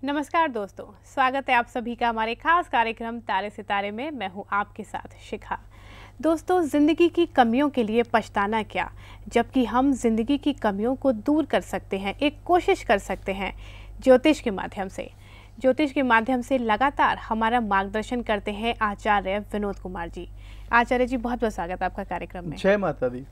नमस्कार दोस्तों, स्वागत है आप सभी का हमारे खास कार्यक्रम तारे सितारे में। मैं हूं आपके साथ शिखा। दोस्तों, ज़िंदगी की कमियों के लिए पछताना क्या, जबकि हम ज़िंदगी की कमियों को दूर कर सकते हैं, एक कोशिश कर सकते हैं ज्योतिष के माध्यम से। ज्योतिष के माध्यम से लगातार हमारा मार्गदर्शन करते हैं आचार्य विनोद कुमार जी। आचार्य जी, बहुत बहुत स्वागत है आपका कार्यक्रम में। जय माता दी।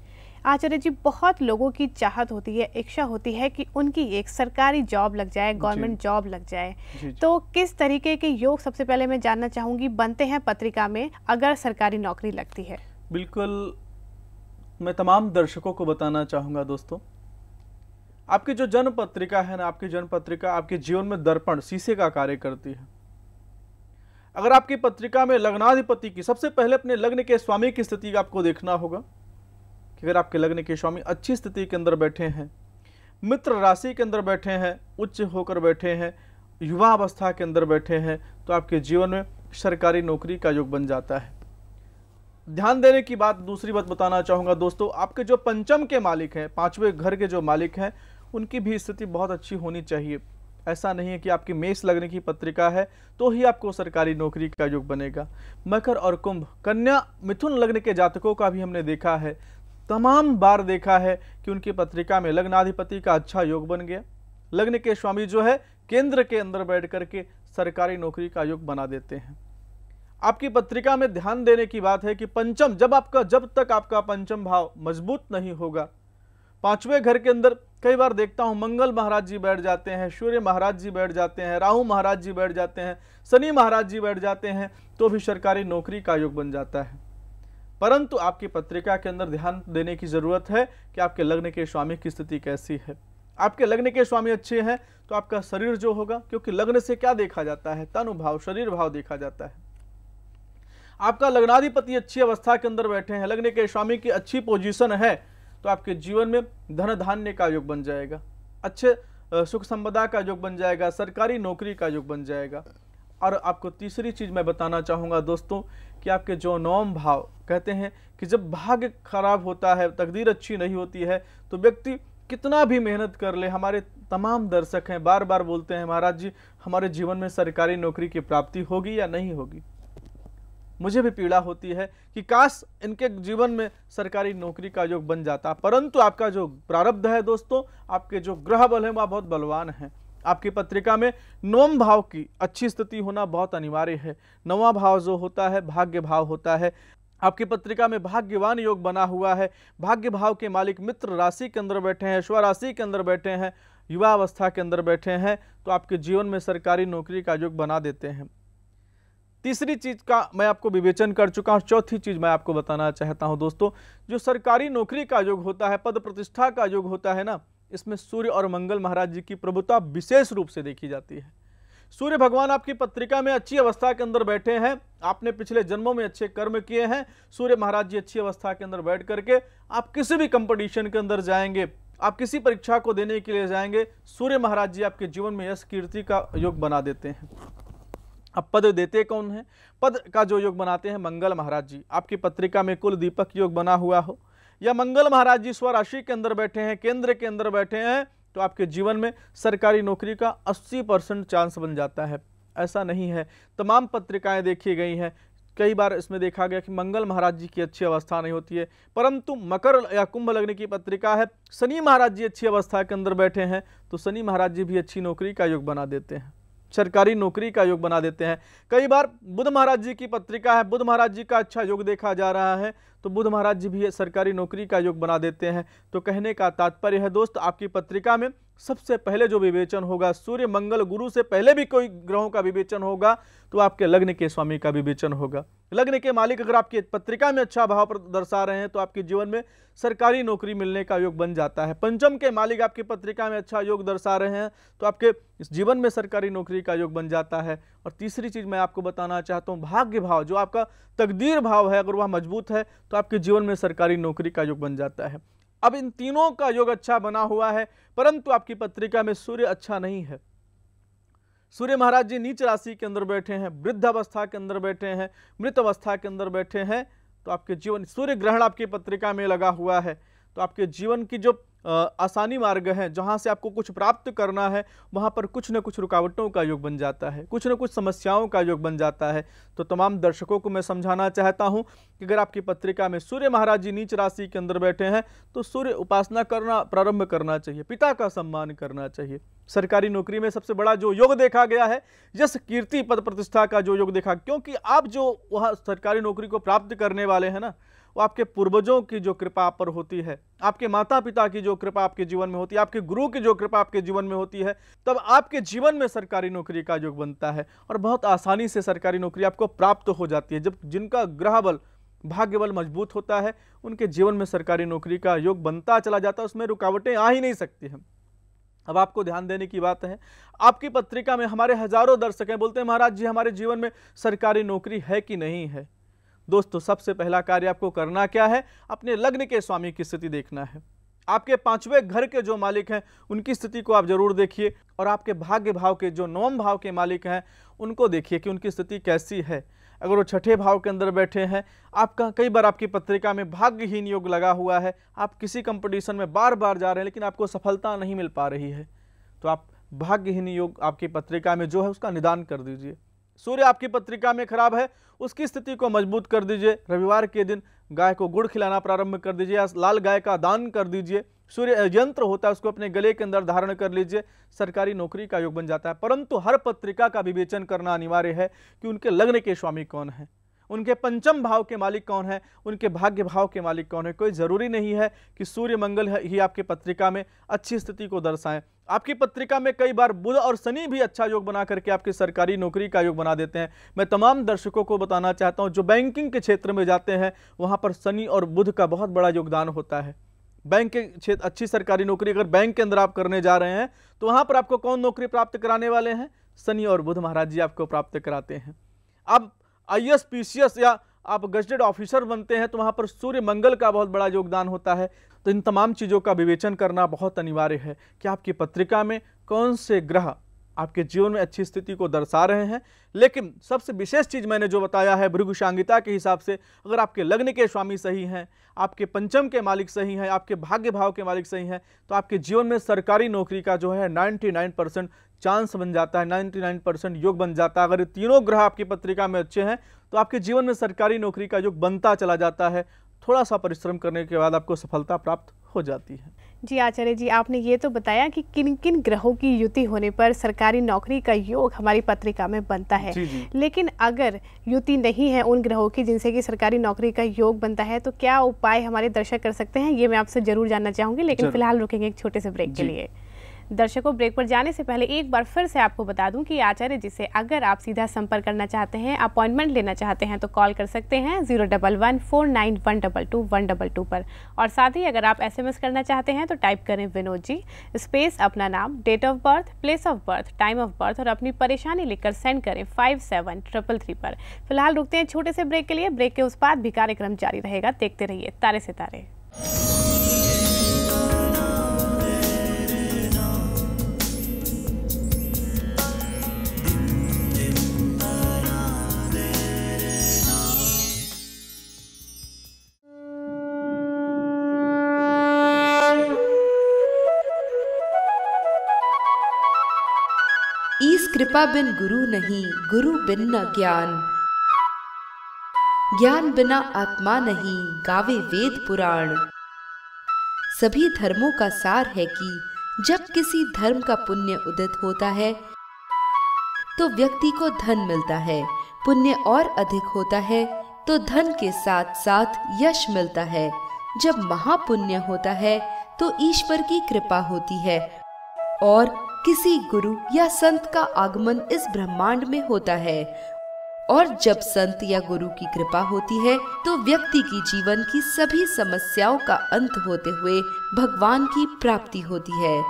आचार्य जी, बहुत लोगों की चाहत होती है, इच्छा होती है कि उनकी एक सरकारी जॉब लग जाए, गवर्नमेंट जॉब लग जाए। तो किस तरीके के योग, सबसे पहले मैं जानना चाहूंगी, बनते हैं पत्रिका में अगर सरकारी नौकरी लगती है? बिल्कुल, मैं तमाम दर्शकों को बताना चाहूंगा दोस्तों, आपकी जो जन्म पत्रिका है ना, आपकी जन्म पत्रिका आपके जीवन में दर्पण, शीशे का कार्य करती है। अगर आपकी पत्रिका में लग्नाधिपति की, सबसे पहले अपने लग्न के स्वामी की स्थिति आपको देखना होगा कि अगर आपके लग्न के स्वामी अच्छी स्थिति के अंदर बैठे हैं, मित्र राशि के अंदर बैठे हैं, उच्च होकर बैठे हैं, युवा अवस्था के अंदर बैठे हैं, तो आपके जीवन में सरकारी नौकरी का योग बन जाता है। ध्यान देने की बात, दूसरी बात बताना चाहूंगा दोस्तों, आपके जो पंचम के मालिक हैं, पांचवें घर के जो मालिक हैं, उनकी भी स्थिति बहुत अच्छी होनी चाहिए। ऐसा नहीं है कि आपकी मेष लग्न की पत्रिका है तो ही आपको सरकारी नौकरी का योग बनेगा। मकर और कुंभ, कन्या, मिथुन लग्न के जातकों का भी हमने देखा है, तमाम बार देखा है कि उनकी पत्रिका में लग्नाधिपति का अच्छा योग बन गया। लग्न के स्वामी जो है केंद्र के अंदर बैठ करके सरकारी नौकरी का योग बना देते हैं। आपकी पत्रिका में ध्यान देने की बात है कि पंचम, जब तक आपका पंचम भाव मजबूत नहीं होगा, पांचवें घर के अंदर कई बार देखता हूं मंगल महाराज जी बैठ जाते हैं, सूर्य महाराज जी बैठ जाते हैं, राहु महाराज जी बैठ जाते हैं, शनि महाराज जी बैठ जाते हैं, तो भी सरकारी नौकरी का योग बन जाता है। परंतु आपकी पत्रिका के अंदर ध्यान देने की जरूरत है कि आपके लग्न के स्वामी की स्थिति कैसी है। आपके लग्न के स्वामी अच्छे हैं तो आपका शरीर जो होगा, क्योंकि लग्न से क्या देखा जाता है, तनु भाव, शरीर भाव देखा जाता है। आपका लग्नाधिपति अच्छी अवस्था के अंदर बैठे हैं, लग्न के स्वामी की अच्छी पोजीशन है, तो आपके जीवन में धन धान्य का योग बन जाएगा, अच्छे सुख संपदा का योग बन जाएगा, सरकारी नौकरी का योग बन जाएगा। और आपको तीसरी चीज मैं बताना चाहूंगा दोस्तों कि आपके जो नवम भाव, कहते हैं कि जब भाग्य खराब होता है, तकदीर अच्छी नहीं होती है, तो व्यक्ति कितना भी मेहनत कर ले, हमारे तमाम दर्शक हैं बार बार बोलते हैं, महाराज जी हमारे जीवन में सरकारी नौकरी की प्राप्ति होगी या नहीं होगी। मुझे भी पीड़ा होती है कि काश इनके जीवन में सरकारी नौकरी का योग बन जाता, परंतु आपका जो प्रारब्ध है दोस्तों, आपके जो ग्रह बल है वह बहुत बलवान है। आपकी पत्रिका में नवम भाव की अच्छी स्थिति होना बहुत अनिवार्य है। नवा भाव जो होता है भाग्य भाव होता है। आपकी पत्रिका में भाग्यवान योग बना हुआ है, भाग्य भाव के मालिक मित्र राशि के अंदर बैठे हैं, स्व राशि के अंदर बैठे हैं, युवा अवस्था के अंदर बैठे हैं, तो आपके जीवन में सरकारी नौकरी का योग बना देते हैं। तीसरी चीज का मैं आपको विवेचन कर चुका हूं। चौथी चीज मैं आपको बताना चाहता हूं दोस्तों, जो सरकारी नौकरी का योग होता है, पद प्रतिष्ठा का योग होता है ना, इसमें सूर्य और मंगल महाराज जी की प्रभुता विशेष रूप से देखी जाती है। सूर्य भगवान आपकी पत्रिका में अच्छी अवस्था के अंदर बैठे हैं, आपने पिछले जन्मों में अच्छे कर्म किए हैं, सूर्य महाराज जी अच्छी अवस्था के अंदर बैठ करके आप किसी भी कंपटीशन के अंदर जाएंगे, आप किसी परीक्षा को देने के लिए जाएंगे, सूर्य महाराज जी आपके जीवन में यश कीर्ति का योग बना देते हैं। अब पद देते कौन है? पद का जो योग बनाते हैं मंगल महाराज जी। आपकी पत्रिका में कुल दीपक योग बना हुआ हो या मंगल महाराज जी स्वराशि के अंदर बैठे हैं, केंद्र के अंदर बैठे हैं, तो आपके जीवन में सरकारी नौकरी का 80% चांस बन जाता है। ऐसा नहीं है, तमाम पत्रिकाएं देखी गई हैं, कई बार इसमें देखा गया कि मंगल महाराज जी की अच्छी अवस्था नहीं होती है, परंतु मकर या कुंभ लग्न की पत्रिका है, शनि महाराज जी अच्छी अवस्था के अंदर बैठे हैं, तो शनि महाराज जी भी अच्छी नौकरी का योग बना देते हैं, सरकारी नौकरी का योग बना देते हैं। कई बार बुध महाराज जी की पत्रिका है, बुध महाराज जी का अच्छा योग देखा जा रहा है, तो बुध महाराज जी भी सरकारी नौकरी का योग बना देते हैं। तो कहने का तात्पर्य है दोस्त, आपकी पत्रिका में सबसे पहले जो विवेचन होगा, सूर्य मंगल गुरु से पहले भी कोई ग्रहों का विवेचन होगा तो आपके लग्न के स्वामी का विवेचन होगा। लग्न के मालिक अगर आपकी पत्रिका में अच्छा भाव दर्शा रहे हैं तो आपके जीवन में सरकारी नौकरी मिलने का योग बन जाता है। पंचम के मालिक आपकी पत्रिका में अच्छा योग दर्शा रहे हैं तो आपके जीवन में सरकारी नौकरी का योग बन जाता है। और तीसरी चीज मैं आपको बताना चाहता हूँ, भाग्य भाव, जो आपका तकदीर भाव है, अगर वह मजबूत है तो आपके जीवन में सरकारी नौकरी का योग बन जाता है। अब इन तीनों का योग अच्छा बना हुआ है, परंतु आपकी पत्रिका में सूर्य अच्छा नहीं है। सूर्य महाराज जी नीच राशि के अंदर बैठे हैं, वृद्ध अवस्था के अंदर बैठे हैं, मृत अवस्था के अंदर बैठे हैं, तो आपके जीवन, सूर्य ग्रहण आपकी पत्रिका में लगा हुआ है, तो आपके जीवन की जो आसानी मार्ग हैं, जहां से आपको कुछ प्राप्त करना है, वहां पर कुछ न कुछ रुकावटों का योग बन जाता है, कुछ न कुछ समस्याओं का योग बन जाता है। तो तमाम दर्शकों को मैं समझाना चाहता हूं कि अगर आपकी पत्रिका में सूर्य महाराज जी नीच राशि के अंदर बैठे हैं तो सूर्य उपासना करना प्रारंभ करना चाहिए, पिता का सम्मान करना चाहिए। सरकारी नौकरी में सबसे बड़ा जो योग देखा गया है, यश कीर्ति पद प्रतिष्ठा का जो योग देखा, क्योंकि आप जो वहाँ सरकारी नौकरी को प्राप्त करने वाले हैं ना, वो आपके पूर्वजों की जो कृपा आप पर होती है, आपके माता पिता की जो कृपा आपके जीवन में होती है, आपके गुरु की जो कृपा आपके जीवन में होती है, तब आपके जीवन में सरकारी नौकरी का योग बनता है और बहुत आसानी से सरकारी नौकरी आपको प्राप्त हो जाती है। जब जिनका ग्रह बल भाग्य बल मजबूत होता है, उनके जीवन में सरकारी नौकरी का योग बनता चला जाता है, उसमें रुकावटें आ ही नहीं सकती हैं। अब आपको ध्यान देने की बात है, आपकी पत्रिका में हमारे हजारों दर्शक हैं, बोलते हैं महाराज जी हमारे जीवन में सरकारी नौकरी है कि नहीं है। दोस्तों, सबसे पहला कार्य आपको करना क्या है, अपने लग्न के स्वामी की स्थिति देखना है। आपके 5वें घर के जो मालिक हैं उनकी स्थिति को आप जरूर देखिए, और आपके भाग्य भाव के जो 9वें भाव के मालिक हैं उनको देखिए कि उनकी स्थिति कैसी है। अगर वो 6ठे भाव के अंदर बैठे हैं, आपका कई बार आपकी पत्रिका में भाग्यहीन योग लगा हुआ है, आप किसी कंपटीशन में बार बार जा रहे हैं लेकिन आपको सफलता नहीं मिल पा रही है, तो आप भाग्यहीन योग आपकी पत्रिका में जो है उसका निदान कर दीजिए। सूर्य आपकी पत्रिका में खराब है, उसकी स्थिति को मजबूत कर दीजिए। रविवार के दिन गाय को गुड़ खिलाना प्रारंभ कर दीजिए या लाल गाय का दान कर दीजिए। सूर्य यंत्र होता है, उसको अपने गले के अंदर धारण कर लीजिए, सरकारी नौकरी का योग बन जाता है। परंतु हर पत्रिका का विवेचन करना अनिवार्य है कि उनके लग्न के स्वामी कौन है, उनके 5म भाव के मालिक कौन है, उनके भाग्य भाव के मालिक कौन है। कोई जरूरी नहीं है कि सूर्य मंगल ही आपकी पत्रिका में अच्छी स्थिति को दर्शाएं। आपकी पत्रिका में कई बार बुध और शनि भी अच्छा योग बना करके आपकी सरकारी नौकरी का योग बना देते हैं। मैं तमाम दर्शकों को बताना चाहता हूं, जो बैंकिंग के क्षेत्र में जाते हैं वहां पर शनि और बुध का बहुत बड़ा योगदान होता है। बैंक के क्षेत्र अच्छी सरकारी नौकरी अगर बैंक के अंदर आप करने जा रहे हैं तो वहां पर आपको कौन नौकरी प्राप्त कराने वाले हैं, शनि और बुध महाराज जी आपको प्राप्त कराते हैं। अब IAS PCS या आप गजेटेड ऑफिसर बनते हैं तो वहां पर सूर्य मंगल का बहुत बड़ा योगदान होता है। तो इन तमाम चीज़ों का विवेचन करना बहुत अनिवार्य है कि आपकी पत्रिका में कौन से ग्रह आपके जीवन में अच्छी स्थिति को दर्शा रहे हैं। लेकिन सबसे विशेष चीज़ मैंने जो बताया है भृगु सांगिता के हिसाब से, अगर आपके लग्न के स्वामी सही हैं, आपके 5म के मालिक सही हैं, आपके भाग्य भाव के मालिक सही हैं, तो आपके जीवन में सरकारी नौकरी का जो है 99% चांस बन जाता है, 99% योग बन जाता है। अगर ये तीनों ग्रह आपकी पत्रिका में अच्छे हैं तो आपके जीवन में सरकारी नौकरी का योग बनता चला जाता है। थोड़ा सा परिश्रम करने के बाद आपको सफलता प्राप्त हो जाती है। जी आचार्य जी, आपने ये तो बताया कि किन किन ग्रहों की युति होने पर सरकारी नौकरी का योग हमारी पत्रिका में बनता है। जी। लेकिन अगर युति नहीं है उन ग्रहों की जिनसे कि सरकारी नौकरी का योग बनता है, तो क्या उपाय हमारे दर्शक कर सकते हैं, ये मैं आपसे जरूर जानना चाहूँगी। लेकिन फिलहाल रुकेंगे एक छोटे से ब्रेक के लिए। दर्शकों, ब्रेक पर जाने से पहले एक बार फिर से आपको बता दूं कि आचार्य जी से अगर आप सीधा संपर्क करना चाहते हैं, अपॉइंटमेंट लेना चाहते हैं, तो कॉल कर सकते हैं 01149122122 पर। और साथ ही अगर आप SMS करना चाहते हैं तो टाइप करें विनोद जी स्पेस अपना नाम, date of birth, place of birth, time of birth और अपनी परेशानी लिखकर सेंड करें 57333 पर। फिलहाल रुकते हैं छोटे से ब्रेक के लिए। ब्रेक के उस बाद भी कार्यक्रम जारी रहेगा। देखते रहिए तारे सितारे। ईस कृपा बिन गुरु नहीं, गुरु बिन न ज्ञान, ज्ञान बिना आत्मा नहीं, गावे वेद पुराण। सभी धर्मों का सार है कि जब किसी धर्म का पुण्य उदित होता है तो व्यक्ति को धन मिलता है, पुण्य और अधिक होता है तो धन के साथ साथ यश मिलता है। जब महापुण्य होता है तो ईश्वर की कृपा होती है और किसी गुरु या संत का आगमन इस ब्रह्मांड में होता है। और जब संत या गुरु की कृपा होती है तो व्यक्ति की जीवन की सभी समस्याओं का अंत होते हुए भगवान की प्राप्ति होती है।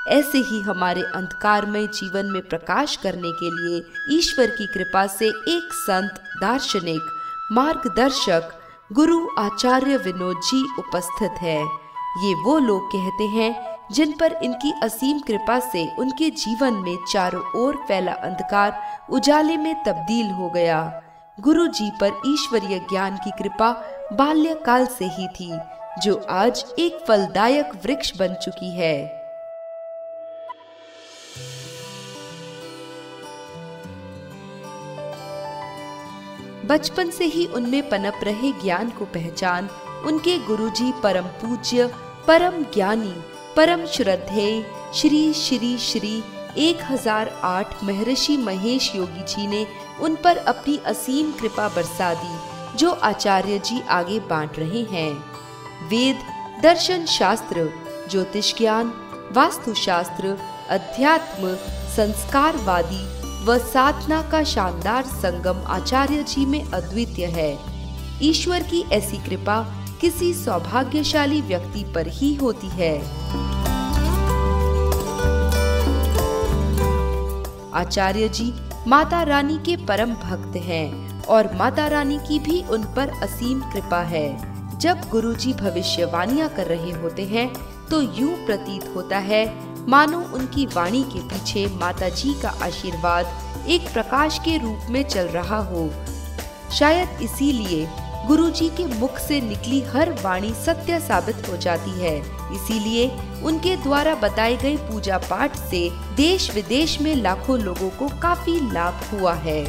ऐसे ही हमारे अंधकारमय जीवन में प्रकाश करने के लिए ईश्वर की कृपा से एक संत, दार्शनिक, मार्गदर्शक, गुरु आचार्य विनोद जी उपस्थित है। ये वो लोग कहते हैं जिन पर इनकी असीम कृपा से उनके जीवन में चारों ओर फैला अंधकार उजाले में तब्दील हो गया। गुरु जी पर ईश्वरीय ज्ञान की कृपा बाल्यकाल से ही थी। जो आज एक फलदायक वृक्ष बन चुकी है। बचपन से ही उनमें पनप रहे ज्ञान को पहचान उनके गुरुजी परम पूज्य, परम ज्ञानी, परम श्रद्धेय श्री श्री श्री 1008 महर्षि महेश योगी जी ने उन पर अपनी असीम कृपा बरसा दी, जो आचार्य जी आगे बांट रहे हैं। वेद, दर्शन शास्त्र, ज्योतिष ज्ञान, वास्तुशास्त्र, अध्यात्म, संस्कारवादी व साधना का शानदार संगम आचार्य जी में अद्वितीय है। ईश्वर की ऐसी कृपा किसी सौभाग्यशाली व्यक्ति पर ही होती है। आचार्य जी माता रानी के परम भक्त हैं और माता रानी की भी उन पर असीम कृपा है। जब गुरुजी भविष्यवाणियां कर रहे होते हैं तो यूं प्रतीत होता है मानो उनकी वाणी के पीछे माता जी का आशीर्वाद एक प्रकाश के रूप में चल रहा हो। शायद इसीलिए गुरुजी के मुख से निकली हर वाणी सत्य साबित हो जाती है। इसीलिए उनके द्वारा बताए गए पूजा पाठ से देश विदेश में लाखों लोगों को काफी लाभ हुआ है।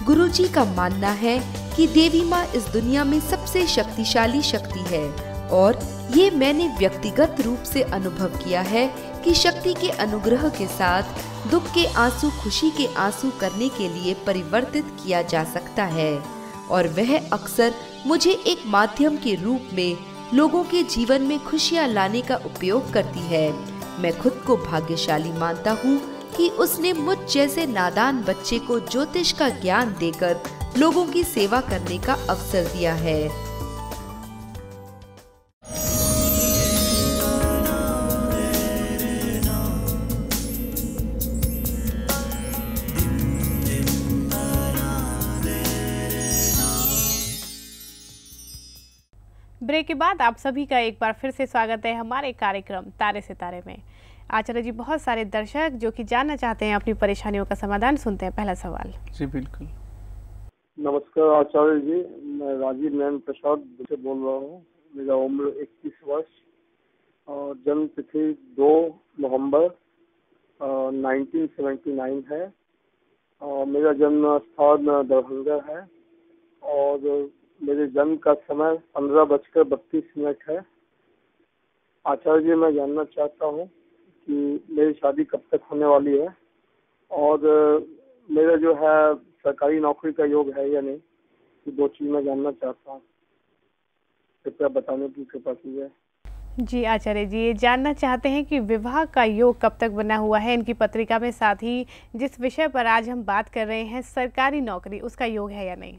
गुरुजी का मानना है कि देवी माँ इस दुनिया में सबसे शक्तिशाली शक्ति है और ये मैंने व्यक्तिगत रूप से अनुभव किया है कि शक्ति के अनुग्रह के साथ दुख के आंसू खुशी के आंसू करने के लिए परिवर्तित किया जा सकता है और वह अक्सर मुझे एक माध्यम के रूप में लोगों के जीवन में खुशियां लाने का उपयोग करती है। मैं खुद को भाग्यशाली मानता हूँ कि उसने मुझ जैसे नादान बच्चे को ज्योतिष का ज्ञान देकर लोगों की सेवा करने का अवसर दिया है। ब्रेक के बाद आप सभी का एक बार फिर से स्वागत है हमारे कार्यक्रम तारे सितारे में। आचार्य जी, बहुत सारे दर्शक जो कि जानना चाहते हैं अपनी परेशानियों का समाधान, सुनते हैं पहला सवाल। जी बिल्कुल। नमस्कार आचार्य जी, मैं राजीव नयन प्रसाद से बोल रहा हूँ। मेरा उम्र 21 वर्ष और जन्म तिथि 2 नवंबर 1979 है और मेरा जन्म स्थान दरभंगा है और मेरे जन्म का समय 15:32 है। आचार्य जी, मैं जानना चाहता हूँ कि मेरी शादी कब तक होने वाली है और मेरा जो है सरकारी नौकरी का योग है या नहीं, ये 2 चीज़ मैं जानना चाहता हूँ। कृपया बताने की कृपा कीजिए। जी आचार्य जी, ये जानना चाहते हैं कि विवाह का योग कब तक बना हुआ है इनकी पत्रिका में, साथ ही जिस विषय पर आज हम बात कर रहे हैं सरकारी नौकरी, उसका योग है या नहीं।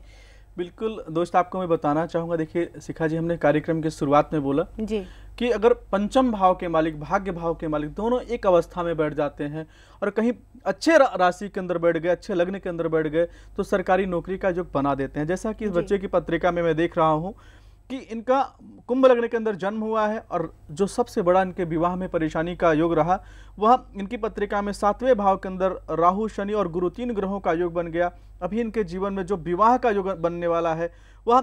बिल्कुल दोस्त, आपको मैं बताना चाहूँगा। देखिए शिखा जी, हमने कार्यक्रम के शुरुआत में बोला जी कि अगर पंचम भाव के मालिक, भाग्य भाव के मालिक दोनों एक अवस्था में बैठ जाते हैं और कहीं अच्छे राशि के अंदर बैठ गए, अच्छे लग्न के अंदर बैठ गए, तो सरकारी नौकरी का योग बना देते हैं। जैसा कि इस बच्चे की पत्रिका में मैं देख रहा हूँ कि इनका कुंभ लग्न के अंदर जन्म हुआ है और जो सबसे बड़ा इनके विवाह में परेशानी का योग रहा वह इनकी पत्रिका में 7वें भाव के अंदर राहु, शनि और गुरु 3 ग्रहों का योग बन गया। अभी इनके जीवन में जो विवाह का योग बनने वाला है वह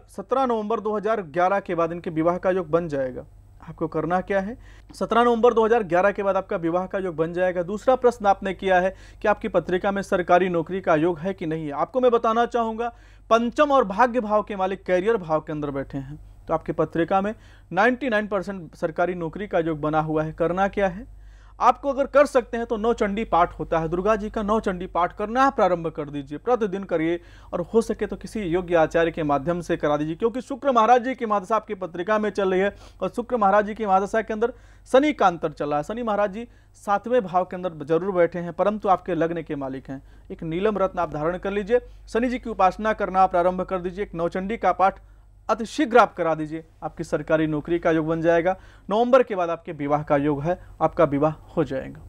17 नवंबर 2011 के बाद इनके विवाह का योग बन जाएगा। आपको करना क्या है, 17 नवंबर 2011 के बाद आपका विवाह का योग बन जाएगा। दूसरा प्रश्न आपने किया है कि आपकी पत्रिका में सरकारी नौकरी का योग है कि नहीं। आपको मैं बताना चाहूँगा, पंचम और भाग्य भाव के मालिक कैरियर भाव के अंदर बैठे हैं, तो आपकी पत्रिका में 99% सरकारी नौकरी का योग बना हुआ है। करना क्या है, आपको अगर कर सकते हैं तो 9 चंडी पाठ होता है, दुर्गा जी का 9 चंडी पाठ करना प्रारंभ कर दीजिए, प्रतिदिन करिए और हो सके तो किसी योग्य आचार्य के माध्यम से करा दीजिए, क्योंकि शुक्र महाराज जी की महादशा आपकी पत्रिका में चल रही है और शुक्र महाराज जी की महादशा के अंदर शनि का अंतर चला है। शनि महाराज जी 7वें भाव के अंदर जरूर बैठे हैं, परंतु आपके लग्न के मालिक हैं। एक नीलम रत्न आप धारण कर लीजिए, शनि जी की उपासना करना प्रारंभ कर दीजिए, एक 9 चंडी का पाठ अति शीघ्र आप करा दीजिए, आपकी सरकारी नौकरी का योग बन जाएगा। नवंबर के बाद आपके विवाह का योग है, आपका विवाह हो जाएगा।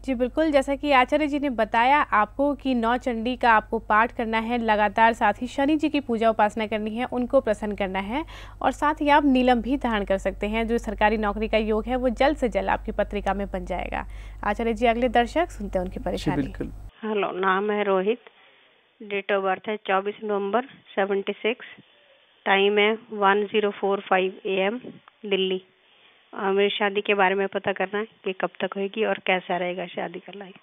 जी बिल्कुल, जैसा कि आचार्य जी ने बताया आपको कि 9 चंडी का आपको पाठ करना है लगातार, साथ ही शनि जी की पूजा उपासना करनी है, उनको प्रसन्न करना है और साथ ही आप नीलम भी धारण कर सकते हैं। जो सरकारी नौकरी का योग है वो जल्द से जल्द आपकी पत्रिका में बन जाएगा। आचार्य जी, अगले दर्शक सुनते हैं उनकी परेशानी। बिल्कुल। हेलो, नाम है रोहित, डेट ऑफ बर्थ है 24 नवंबर 76, टाइम है 1045 AM, दिल्ली। मेरी शादी के बारे में पता करना है कि कब तक होगी और कैसा रहेगा शादी का लाइफ।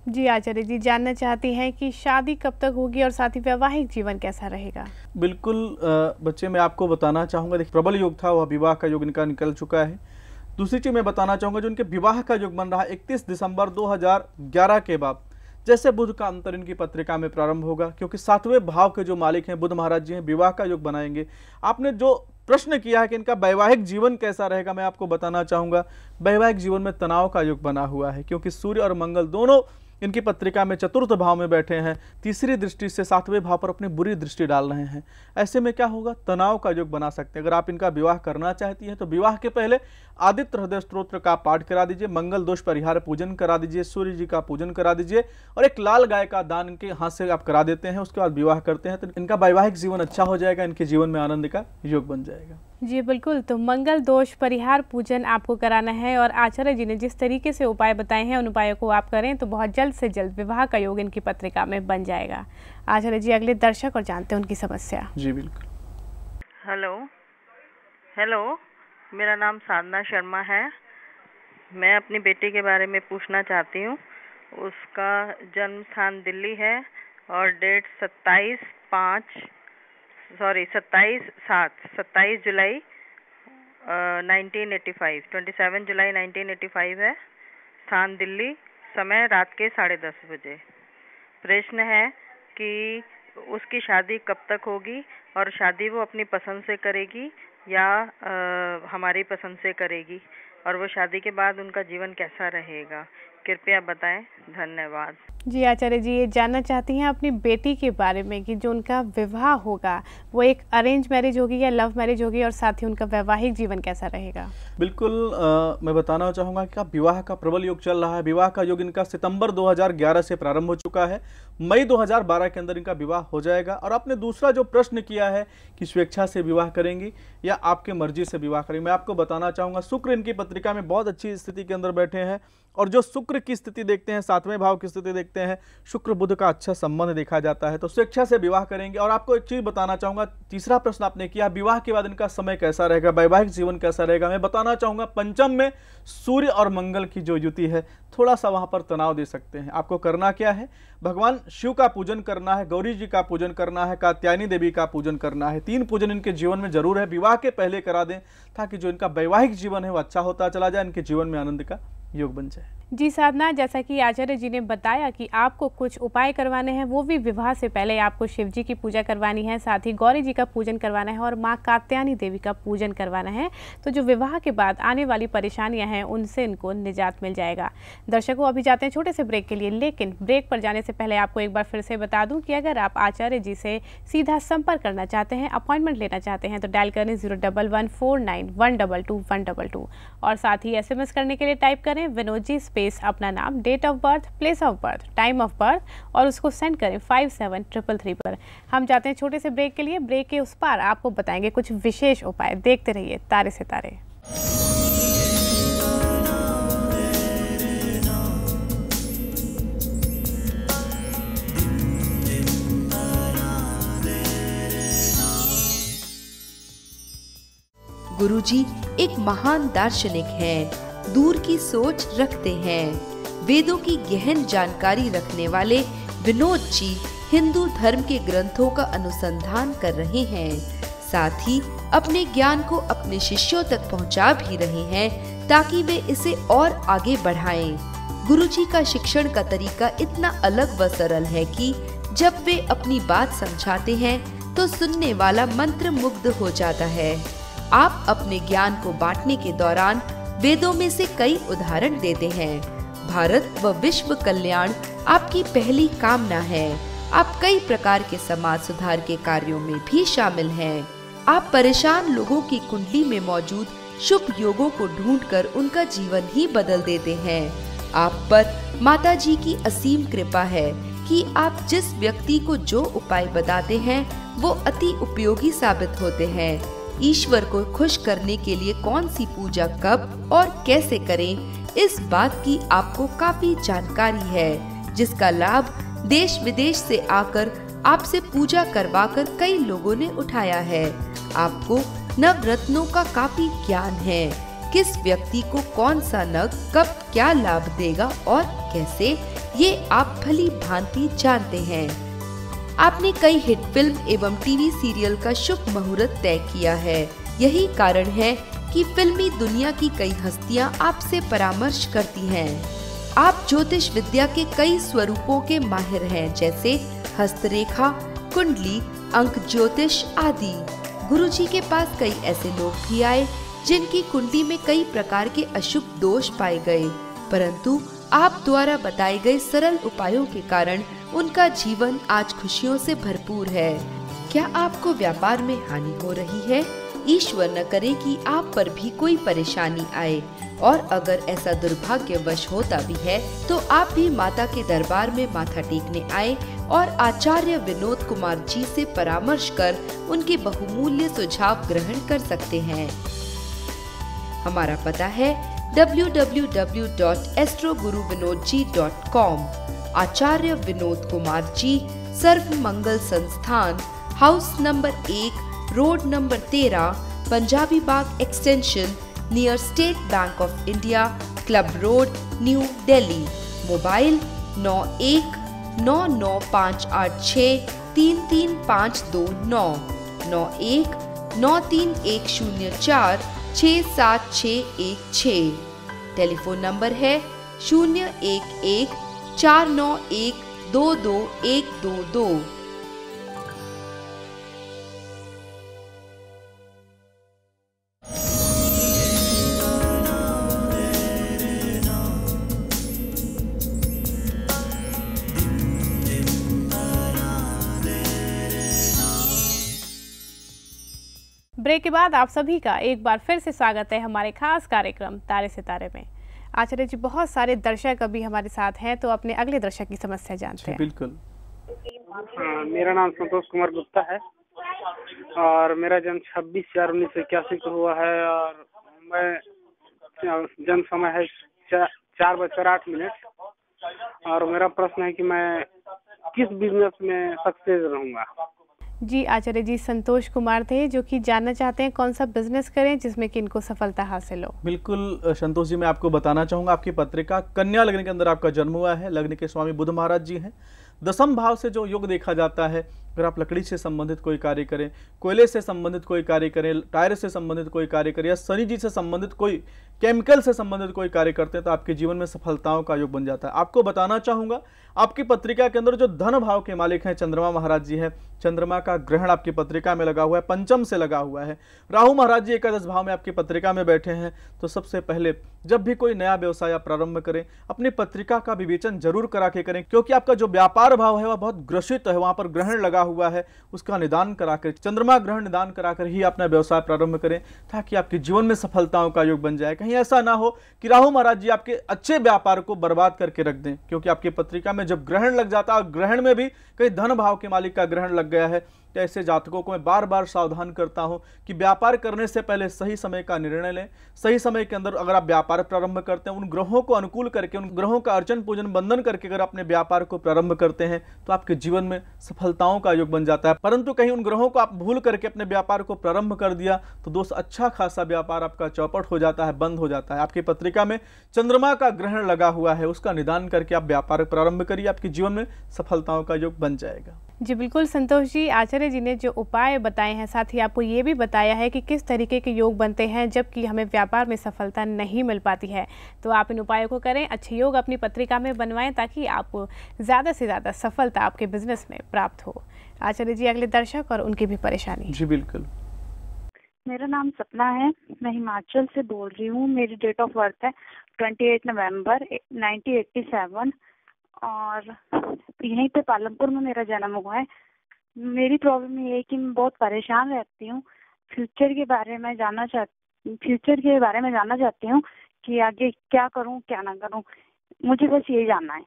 जी आचार्य जी, जानना चाहती हैं कि शादी कब तक होगी और साथ ही वैवाहिक जीवन कैसा रहेगा। बिल्कुल बच्चे, मैं आपको बताना चाहूँगा, देखिए प्रबल योग था वह विवाह का योग इनका निकल चुका है। दूसरी चीज़ मैं बताना चाहूँगा, जो इनके विवाह का योग बन रहा है 31 दिसंबर 2011 के बाद जैसे बुध का अंतर इनकी पत्रिका में प्रारंभ होगा, क्योंकि 7वें भाव के जो मालिक हैं बुध महाराज जी हैं, विवाह का योग बनाएंगे। आपने जो प्रश्न किया है कि इनका वैवाहिक जीवन कैसा रहेगा, मैं आपको बताना चाहूँगा वैवाहिक जीवन में तनाव का योग बना हुआ है, क्योंकि सूर्य और मंगल दोनों इनकी पत्रिका में चतुर्थ भाव में बैठे हैं, तीसरी दृष्टि से 7वें भाव पर अपनी बुरी दृष्टि डाल रहे हैं। ऐसे में क्या होगा, तनाव का योग बना सकते हैं। अगर आप इनका विवाह करना चाहती हैं तो विवाह के पहले आदित्य हृदय स्तोत्र का पाठ करा दीजिए, मंगल दोष परिहार पूजन करा दीजिए, सूर्य जी का पूजन करा दीजिए और एक लाल गाय का दान इनके हाथ से आप करा देते हैं, उसके बाद विवाह करते हैं तो इनका वैवाहिक जीवन अच्छा हो जाएगा, इनके जीवन में आनंद का योग बन जाएगा। जी बिल्कुल, तो मंगल दोष परिहार पूजन आपको कराना है और आचार्य जी ने जिस तरीके से उपाय बताए हैं उन उपायों को आप करें तो बहुत जल्द से जल्द विवाह का योग इनकी पत्रिका में बन जाएगा। आचार्य जी, अगले दर्शक और जानते हैं उनकी समस्या। जी बिल्कुल। हेलो, मेरा नाम साधना शर्मा है। मैं अपनी बेटी के बारे में पूछना चाहती हूँ। उसका जन्म स्थान दिल्ली है और डेट 27 जुलाई 1985, 27 जुलाई 1985 है। स्थान दिल्ली, समय रात के 10:30 बजे। प्रश्न है कि उसकी शादी कब तक होगी और शादी वो अपनी पसंद से करेगी या हमारी पसंद से करेगी, और वो शादी के बाद उनका जीवन कैसा रहेगा, कृपया बताएं। धन्यवाद। जी आचार्य जी, ये जानना चाहती हैं अपनी बेटी के बारे में कि जो उनका विवाह होगा वो एक अरेंज मैरिज होगी या लव मैरिज होगी और साथ ही उनका वैवाहिक जीवन कैसा रहेगा। बिल्कुल, मैं बताना चाहूँगा कि विवाह का प्रबल योग चल रहा है। विवाह का योग इनका सितंबर 2011 से प्रारंभ हो चुका है, मई 2012 के अंदर इनका विवाह हो जाएगा। और आपने दूसरा जो प्रश्न किया है कि स्वेच्छा से विवाह करेंगी या आपके मर्जी से विवाह करेंगे, मैं आपको बताना चाहूँगा शुक्र इनकी पत्रिका में बहुत अच्छी स्थिति के अंदर बैठे हैं और जो शुक्र की स्थिति देखते हैं, 7वें भाव की स्थिति देखते हैं, शुक्र बुध का अच्छा संबंध देखा जाता है, तो स्वेच्छा से विवाह करेंगे। और आपको एक चीज बताना चाहूंगा, तीसरा प्रश्न आपने किया विवाह के बाद इनका समय कैसा रहेगा, वैवाहिक जीवन कैसा रहेगा। मैं बताना चाहूंगा पंचम में सूर्य और मंगल की जो युति है थोड़ा सा वहां पर तनाव दे सकते हैं। आपको करना क्या है, भगवान शिव का पूजन करना है, गौरी जी का पूजन करना है, कात्यायनी देवी का पूजन करना है। 3 पूजन इनके जीवन में जरूर है, विवाह के पहले करा दें ताकि जो इनका वैवाहिक जीवन है वो अच्छा होता चला जाए, इनके जीवन में आनंद का योग बन जाए। जी साधना, जैसा कि आचार्य जी ने बताया कि आपको कुछ उपाय करवाने हैं, वो भी विवाह से पहले आपको शिव जी की पूजा करवानी है, साथ ही गौरी जी का पूजन करवाना है और माँ कात्यायनी देवी का पूजन करवाना है। तो जो विवाह के बाद आने वाली परेशानियां हैं उनसे इनको निजात मिल जाएगा। दर्शकों, अभी जाते हैं छोटे से ब्रेक के लिए, लेकिन ब्रेक पर जाने से पहले आपको एक बार फिर से बता दूं कि अगर आप आचार्य जी से सीधा संपर्क करना चाहते हैं, अपॉइंटमेंट लेना चाहते हैं तो डायल करें 01149122122 और साथ ही SMS करने के लिए टाइप करें विनोद जी स्पेस अपना नाम, date of birth, place of birth, time of birth और उसको सेंड करें 57333 पर। हम जाते हैं छोटे से ब्रेक के लिए। ब्रेक के उस पार आपको बताएंगे कुछ विशेष उपाय। देखते रहिए तारे सितारे। गुरुजी एक महान दार्शनिक हैं, दूर की सोच रखते हैं। वेदों की गहन जानकारी रखने वाले विनोद जी हिंदू धर्म के ग्रंथों का अनुसंधान कर रहे हैं, साथ ही अपने ज्ञान को अपने शिष्यों तक पहुंचा भी रहे हैं ताकि वे इसे और आगे बढ़ाएं। गुरुजी का शिक्षण का तरीका इतना अलग व सरल है कि जब वे अपनी बात समझाते हैं तो सुनने वाला मंत्र मुग्ध हो जाता है। आप अपने ज्ञान को बांटने के दौरान वेदों में से कई उदाहरण देते हैं। भारत व विश्व कल्याण आपकी पहली कामना है। आप कई प्रकार के समाज सुधार के कार्यों में भी शामिल हैं। आप परेशान लोगों की कुंडली में मौजूद शुभ योगों को ढूंढकर उनका जीवन ही बदल देते हैं। आप पर माता जी की असीम कृपा है कि आप जिस व्यक्ति को जो उपाय बताते हैं वो अति उपयोगी साबित होते हैं। ईश्वर को खुश करने के लिए कौन सी पूजा कब और कैसे करें, इस बात की आपको काफी जानकारी है, जिसका लाभ देश विदेश से आकर आपसे पूजा करवाकर कई लोगों ने उठाया है। आपको नवरत्नों का काफी ज्ञान है। किस व्यक्ति को कौन सा नग कब क्या लाभ देगा और कैसे, ये आप भली भांति जानते हैं। आपने कई हिट फिल्म एवं टीवी सीरियल का शुभ मुहूर्त तय किया है। यही कारण है कि फिल्मी दुनिया की कई हस्तियां आपसे परामर्श करती हैं। आप ज्योतिष विद्या के कई स्वरूपों के माहिर हैं, जैसे हस्तरेखा, कुंडली, अंक ज्योतिष आदि। गुरुजी के पास कई ऐसे लोग भी आए जिनकी कुंडली में कई प्रकार के अशुभ दोष पाए गए, परंतु आप द्वारा बताए गए सरल उपायों के कारण उनका जीवन आज खुशियों से भरपूर है। क्या आपको व्यापार में हानि हो रही है? ईश्वर न करे कि आप पर भी कोई परेशानी आए, और अगर ऐसा दुर्भाग्यवश होता भी है तो आप भी माता के दरबार में माथा टेकने आए और आचार्य विनोद कुमार जी से परामर्श कर उनके बहुमूल्य सुझाव ग्रहण कर सकते हैं। हमारा पता है www.astroguruvinodji.com। आचार्य विनोद कुमार जी, सर्व मंगल संस्थान, house number 1, road number 13, Punjabi Bagh extension, near state bank of India, club road, new Delhi. Mobile 919958633529, 919310467616। Telephone number है 01149122122। ब्रेक के बाद आप सभी का एक बार फिर से स्वागत है हमारे खास कार्यक्रम तारे सितारे में। आचार्य जी, बहुत सारे दर्शक अभी हमारे साथ हैं, तो अपने अगले दर्शक की समस्या जानते हैं। बिल्कुल। मेरा नाम संतोष कुमार गुप्ता है और मेरा जन्म 26/4/1981 को हुआ है और मैं जन्म समय है 4:08 और मेरा प्रश्न है कि मैं किस बिजनेस में सक्सेस रहूंगा। जी आचार्य जी, संतोष कुमार थे जो कि जानना चाहते हैं कौन सा बिजनेस करें जिसमें कि इनको सफलता हासिल हो। बिल्कुल संतोष जी, मैं आपको बताना चाहूँगा, आपकी पत्रिका कन्या लग्न के अंदर आपका जन्म हुआ है। लग्न के स्वामी बुध महाराज जी हैं। दसम भाव से जो योग देखा जाता है, अगर आप लकड़ी से संबंधित कोई कार्य करें, कोयले से संबंधित कोई कार्य करें, टायर से संबंधित कोई कार्य करें या शनि जी से संबंधित कोई केमिकल से संबंधित कोई कार्य करते हैं तो आपके जीवन में सफलताओं का योग बन जाता है। आपको बताना चाहूँगा, आपकी पत्रिका के अंदर जो धन भाव के मालिक हैं चंद्रमा महाराज जी हैं। चंद्रमा का ग्रहण आपकी पत्रिका में लगा हुआ है, पंचम से लगा हुआ है। राहु महाराज जी एकादश भाव में आपकी पत्रिका में बैठे हैं। तो सबसे पहले जब भी कोई नया व्यवसाय आप प्रारंभ करें, अपनी पत्रिका का विवेचन जरूर करा के करें, क्योंकि आपका जो व्यापार भाव है वह बहुत ग्रसित है, वहां पर ग्रहण लगा हुआ है, उसका निदान कराकर, चंद्रमा ग्रहण निदान कराकर ही अपना व्यवसाय प्रारंभ करें, ताकि आपके जीवन में सफलताओं का योग बन जाए। कहीं ऐसा ना हो कि राहु महाराज जी आपके अच्छे व्यापार को बर्बाद करके रख दें, क्योंकि आपकी पत्रिका में जब ग्रहण लग जाता है और ग्रहण में भी कई धन भाव के मालिक का ग्रहण लग गया है, तो ऐसे जातकों को मैं बार बार सावधान करता हूं कि व्यापार करने से पहले सही समय का निर्णय लें। सही समय के अंदर अगर आप व्यापार प्रारंभ करते हैं, उन ग्रहों को अनुकूल करके, उन ग्रहों का अर्चन पूजन बंधन करके अगर अपने व्यापार को प्रारंभ करते हैं तो आपके जीवन में सफलताओं का योग बन जाता है। परंतु कहीं उन ग्रहों को आप भूल करके अपने व्यापार को प्रारंभ कर दिया तो दोस्त अच्छा खासा व्यापार आपका चौपट हो जाता है, बंद हो जाता है। आपकी पत्रिका में चंद्रमा का ग्रहण लगा हुआ है, उसका निदान करके आप व्यापार प्रारंभ करिए, आपके जीवन में सफलताओं का योग बन जाएगा। जी बिल्कुल संतोष जी, आचार्य जी ने जो उपाय बताए हैं, साथ ही आपको ये भी बताया है कि किस तरीके के योग बनते हैं जबकि हमें व्यापार में सफलता नहीं मिल पाती है, तो आप इन उपायों को करें, अच्छे योग अपनी पत्रिका में बनवाएं ताकि आपको ज़्यादा से ज़्यादा सफलता आपके बिजनेस में प्राप्त हो। आचार्य जी, अगले दर्शक और उनकी भी परेशानी। जी बिल्कुल। मेरा नाम सपना है, मैं हिमाचल से बोल रही हूँ। मेरी डेट ऑफ बर्थ है 28 नवंबर 1987 और यहीं पे पालमपुर में मेरा जन्म हुआ है। मेरी प्रॉब्लम ये है कि मैं बहुत परेशान रहती हूँ। फ्यूचर के बारे में जानना चाहती हूँ कि आगे क्या करूँ क्या ना करूँ, मुझे बस यही जानना है।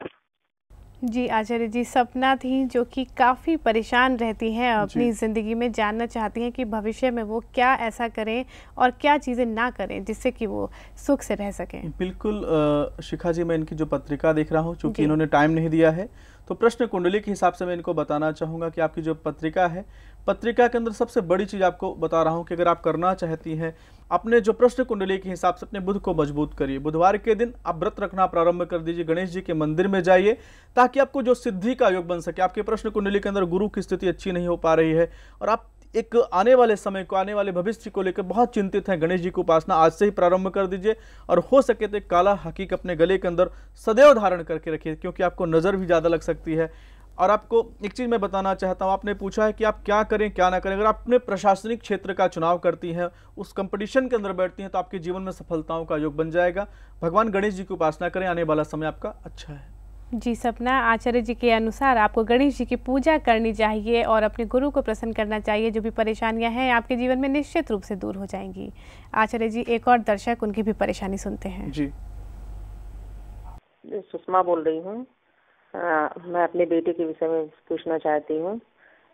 जी आचार्य जी, सपना थी जो कि काफ़ी परेशान रहती हैं अपनी ज़िंदगी में, जानना चाहती हैं कि भविष्य में वो क्या ऐसा करें और क्या चीज़ें ना करें जिससे कि वो सुख से रह सकें। बिल्कुल शिखा जी, मैं इनकी जो पत्रिका देख रहा हूँ, चूँकि इन्होंने टाइम नहीं दिया है तो प्रश्न कुंडली के हिसाब से मैं इनको बताना चाहूँगा कि आपकी जो पत्रिका है, पत्रिका के अंदर सबसे बड़ी चीज़ आपको बता रहा हूँ कि अगर आप करना चाहती हैं, अपने जो प्रश्न कुंडली के हिसाब से अपने बुध को मजबूत करिए। बुधवार के दिन आप व्रत रखना प्रारंभ कर दीजिए, गणेश जी के मंदिर में जाइए, ताकि आपको जो सिद्धि का योग बन सके। आपके प्रश्न कुंडली के अंदर गुरु की स्थिति अच्छी नहीं हो पा रही है और आप एक आने वाले समय को, आने वाले भविष्य को लेकर बहुत चिंतित हैं। गणेश जी की उपासना आज से ही प्रारंभ कर दीजिए और हो सके तो एक काला हकीक अपने गले के अंदर सदैव धारण करके रखिए, क्योंकि आपको नज़र भी ज़्यादा लग सकती है। और आपको एक चीज़ मैं बताना चाहता हूँ, आपने पूछा है कि आप क्या करें क्या ना करें। अगर आप अपने प्रशासनिक क्षेत्र का चुनाव करती हैं, उस कंपटीशन के अंदर बैठती हैं, तो आपके जीवन में सफलताओं का योग बन जाएगा। भगवान गणेश जी की उपासना करें, आने वाला समय आपका अच्छा है। जी सपना, आचार्य जी के अनुसार आपको गणेश जी की पूजा करनी चाहिए और अपने गुरु को प्रसन्न करना चाहिए। जो भी परेशानियां हैं आपके जीवन में निश्चित रूप से दूर हो जाएंगी। आचार्य जी, एक और दर्शक उनकी भी परेशानी सुनते हैं। जी, सुषमा बोल रही हूँ। मैं अपने बेटे के विषय में पूछना चाहती हूँ।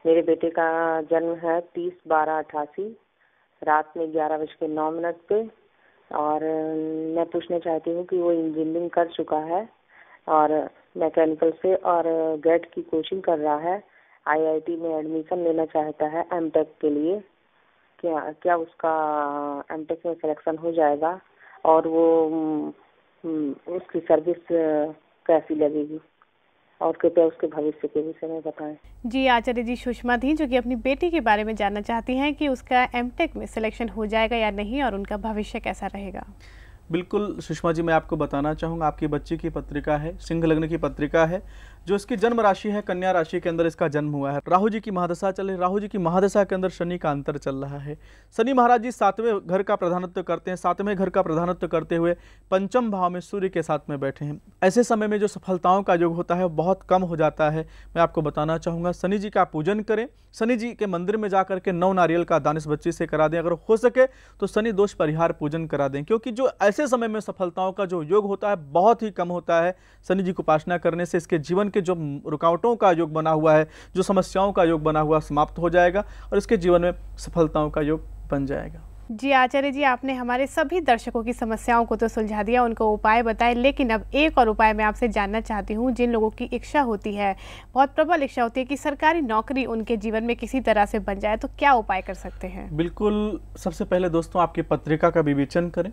मेरे बेटे का जन्म है 30/12/88 रात में 11:09 पे, और मैं पूछना चाहती हूँ कि वो इंजीनियरिंग कर चुका है और मैकेनिकल से, और गेट की कोचिंग कर रहा है। IIT में एडमिशन लेना चाहता है एमटेक के लिए। क्या उसका एमटेक में सिलेक्शन हो जाएगा और वो उसकी सर्विस कैसी लगेगी, और कृपया उसके भविष्य के विषय में बताएं। जी आचार्य जी, सुषमा थी जो कि अपनी बेटी के बारे में जानना चाहती हैं कि उसका एमटेक में सिलेक्शन हो जाएगा या नहीं और उनका भविष्य कैसा रहेगा। बिल्कुल सुषमा जी, मैं आपको बताना चाहूँगा, आपकी बच्ची की पत्रिका है, सिंह लग्न की पत्रिका है। जो इसकी जन्म राशि है कन्या राशि के अंदर इसका जन्म हुआ है। राहु जी की महादशा चल रही है। राहु जी की महादशा के अंदर शनि का अंतर चल रहा है। शनि महाराज जी 7वें घर का प्रधानत्व करते हैं। 7वें घर का प्रधानत्व करते हुए पंचम भाव में सूर्य के साथ में बैठे हैं। ऐसे समय में जो सफलताओं का योग होता है बहुत कम हो जाता है। मैं आपको बताना चाहूँगा, शनि जी का पूजन करें। शनि जी के मंदिर में जा करके 9 नारियल का दान इस बच्ची से करा दें। अगर हो सके तो शनि दोष परिहार पूजन करा दें, क्योंकि जो ऐसे समय में सफलताओं का जो योग होता है बहुत ही कम होता है। शनि जी को उपासना करने से इसके जीवन के जो रुकावटों का योग बना हुआ है, जो समस्याओं का योग बना हुआ समाप्त हो जाएगा और इसके जीवन में सफलताओं का योग बन जाएगा। जी आचार्य जी, आपने हमारे सभी दर्शकों की समस्याओं को तो सुलझा दिया, उनको उपाय बताए, लेकिन अब एक और उपाय मैं आपसे जानना चाहती हूँ। जिन लोगों की इच्छा होती है, बहुत प्रबल इच्छा होती है कि सरकारी नौकरी उनके जीवन में किसी तरह से बन जाए, तो क्या उपाय कर सकते हैं? बिल्कुल, सबसे पहले दोस्तों आपकी पत्रिका का विवेचन करें।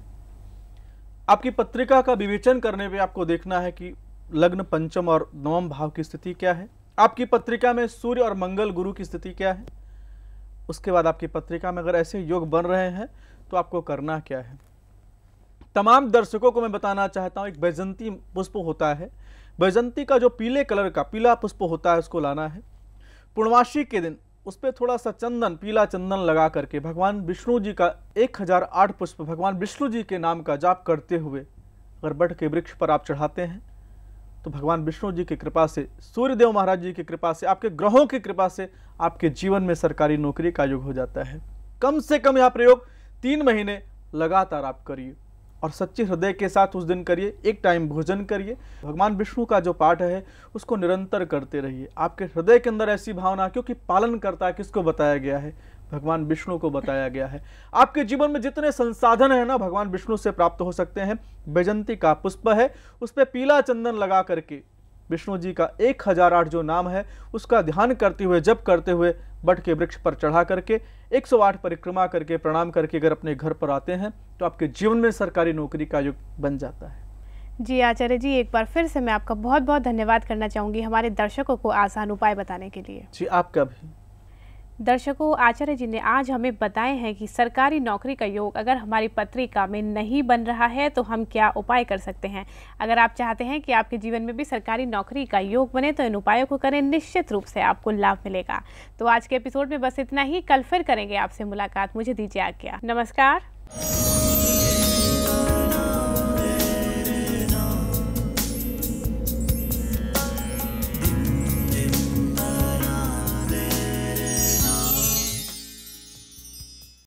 आपकी पत्रिका का विवेचन करने पे आपको देखना है कि लग्न, पंचम और नवम भाव की स्थिति क्या है। आपकी पत्रिका में सूर्य और मंगल गुरु की स्थिति क्या है। उसके बाद आपकी पत्रिका में अगर ऐसे योग बन रहे हैं तो आपको करना क्या है। तमाम दर्शकों को मैं बताना चाहता हूं, एक बैजंती पुष्प होता है। बैजंती का जो पीले कलर का पीला पुष्प होता है उसको लाना है। पूर्णमासी के दिन उस पर थोड़ा सा चंदन, पीला चंदन लगा करके भगवान विष्णु जी का 1008 पुष्प भगवान विष्णु जी के नाम का जाप करते हुए अगर बट के वृक्ष पर आप चढ़ाते हैं तो भगवान विष्णु जी की कृपा से, सूर्यदेव महाराज जी की कृपा से, आपके ग्रहों की कृपा से आपके जीवन में सरकारी नौकरी का योग हो जाता है। कम से कम यह प्रयोग 3 महीने लगातार आप करिए और सच्चे हृदय के साथ उस दिन करिए। एक टाइम भोजन करिए। भगवान विष्णु का जो पाठ है उसको निरंतर करते रहिए। आपके हृदय के अंदर ऐसी भावना, क्योंकि पालन करता है किसको बताया गया है, भगवान विष्णु को बताया गया है। आपके जीवन में जितने संसाधन है ना भगवान विष्णु से प्राप्त हो सकते हैं। बैजंती का पुष्प है, उस पर पीला चंदन लगा करके विष्णु जी का 1008 जो नाम है उसका ध्यान करते हुए, जप करते हुए बट के वृक्ष पर चढ़ा करके 108 परिक्रमा करके, प्रणाम करके अगर अपने घर पर आते हैं तो आपके जीवन में सरकारी नौकरी का योग बन जाता है। जी आचार्य जी, एक बार फिर से मैं आपका बहुत बहुत धन्यवाद करना चाहूँगी हमारे दर्शकों को आसान उपाय बताने के लिए। जी आपका भी। दर्शकों, आचार्य जी ने आज हमें बताए हैं कि सरकारी नौकरी का योग अगर हमारी पत्रिका में नहीं बन रहा है तो हम क्या उपाय कर सकते हैं। अगर आप चाहते हैं कि आपके जीवन में भी सरकारी नौकरी का योग बने तो इन उपायों को करें, निश्चित रूप से आपको लाभ मिलेगा। तो आज के एपिसोड में बस इतना ही। कल फिर करेंगे आपसे मुलाकात। मुझे दीजिए आज्ञा। नमस्कार।